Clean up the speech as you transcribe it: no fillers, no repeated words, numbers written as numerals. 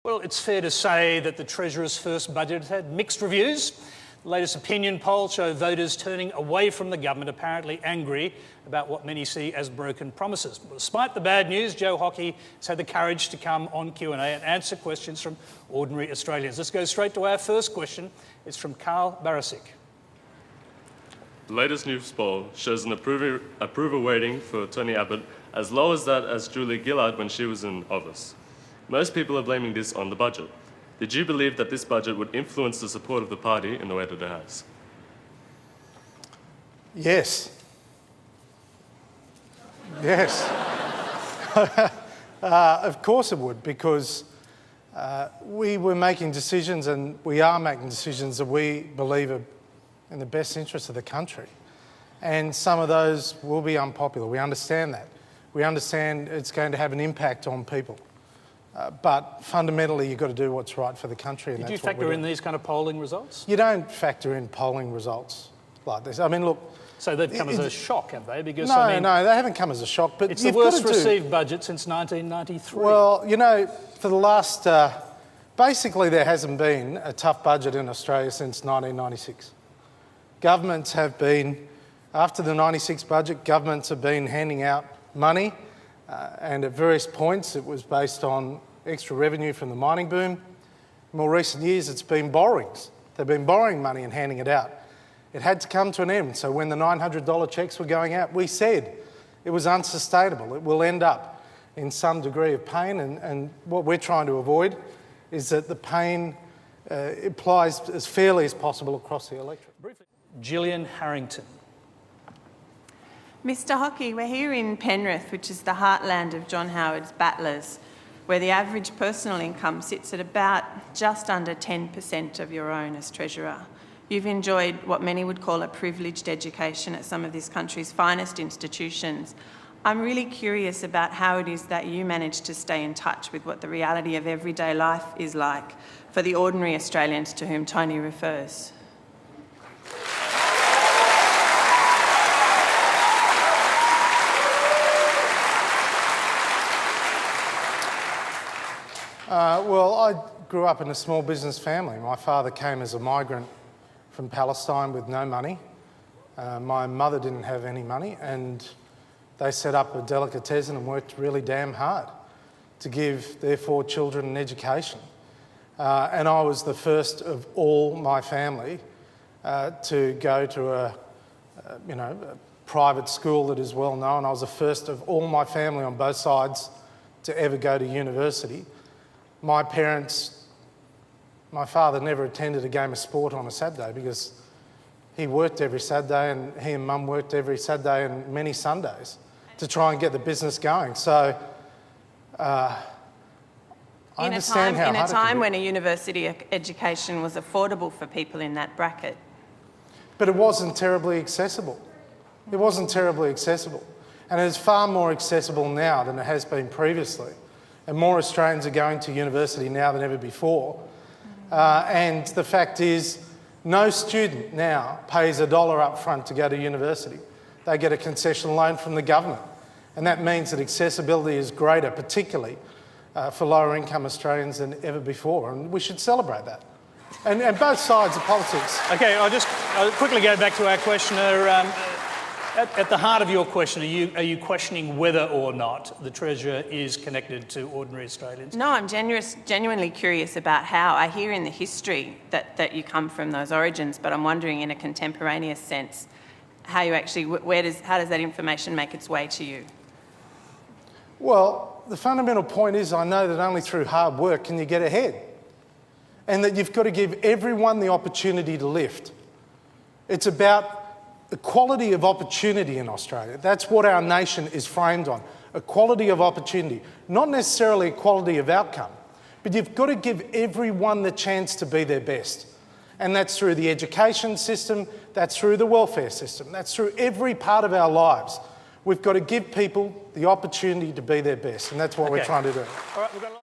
Well, it's fair to say that the Treasurer's first budget has had mixed reviews. The latest opinion polls show voters turning away from the government, apparently angry about what many see as broken promises. But despite the bad news, Joe Hockey has had the courage to come on Q&A and answer questions from ordinary Australians. Let's go straight to our first question. It's from Carl Barasic. The latest news poll shows an approval rating for Tony Abbott as low as that as Julia Gillard when she was in office. Most people are blaming this on the budget. Did you believe that this budget would influence the support of the party in the way that it has? Yes. Yes. Of course it would, because we were making decisions, and we are making decisions that we believe are in the best interest of the country. And some of those will be unpopular. We understand that. We understand it's going to have an impact on people. But fundamentally, you've got to do what's right for the country. And Did you factor in these kind of polling results? You don't factor in polling results like this. I mean, look... So they've come as a shock, have they? Because, no, I mean, no, they haven't come as a shock. But it's the worst received budget since 1993. Well, you know, for the last... basically, there hasn't been a tough budget in Australia since 1996. Governments have been... After the 96 budget, governments have been handing out money, and at various points it was based on extra revenue from the mining boom. In more recent years it's been borrowings. They've been borrowing money and handing it out. It had to come to an end. So when the $900 cheques were going out, we said it was unsustainable. It will end up in some degree of pain, and what we're trying to avoid is that the pain applies as fairly as possible across the electorate. Briefly, Gillian Harrington. Mr Hockey, we're here in Penrith, which is the heartland of John Howard's battlers, where the average personal income sits at about just under 10% of your own as Treasurer. You've enjoyed what many would call a privileged education at some of this country's finest institutions. I'm really curious about how it is that you manage to stay in touch with what the reality of everyday life is like for the ordinary Australians to whom Tony refers. Well, I grew up in a small business family. My father came as a migrant from Palestine with no money. My mother didn't have any money, and they set up a delicatessen and worked really damn hard to give their 4 children an education. And I was the first of all my family to go to a private school that is well known. I was the first of all my family on both sides to ever go to university. My father never attended a game of sport on a Saturday because he worked every Saturday, and he and Mum worked every Saturday and many Sundays to try and get the business going. So I understand how hard it can be. In a time when a university education was affordable for people in that bracket. But it wasn't terribly accessible. It wasn't terribly accessible. And it is far more accessible now than it has been previously. And more Australians are going to university now than ever before. And the fact is, no student now pays $1 up front to go to university. They get a concession loan from the government. And that means that accessibility is greater, particularly for lower income Australians than ever before. And we should celebrate that. And both sides of politics. Okay, I'll quickly go back to our questioner. At the heart of your question, are you questioning whether or not the Treasurer is connected to ordinary Australians? No, I'm genuinely curious about how. I hear in the history that you come from those origins, but I'm wondering in a contemporaneous sense how you actually, how does that information make its way to you? Well, the fundamental point is I know that only through hard work can you get ahead, and that you've got to give everyone the opportunity to lift. It's about equality of opportunity in Australia. That's what our nation is framed on. Equality of opportunity. Not necessarily equality of outcome, but you've got to give everyone the chance to be their best. And that's through the education system, that's through the welfare system, that's through every part of our lives. We've got to give people the opportunity to be their best, and that's what we're trying to do. All right,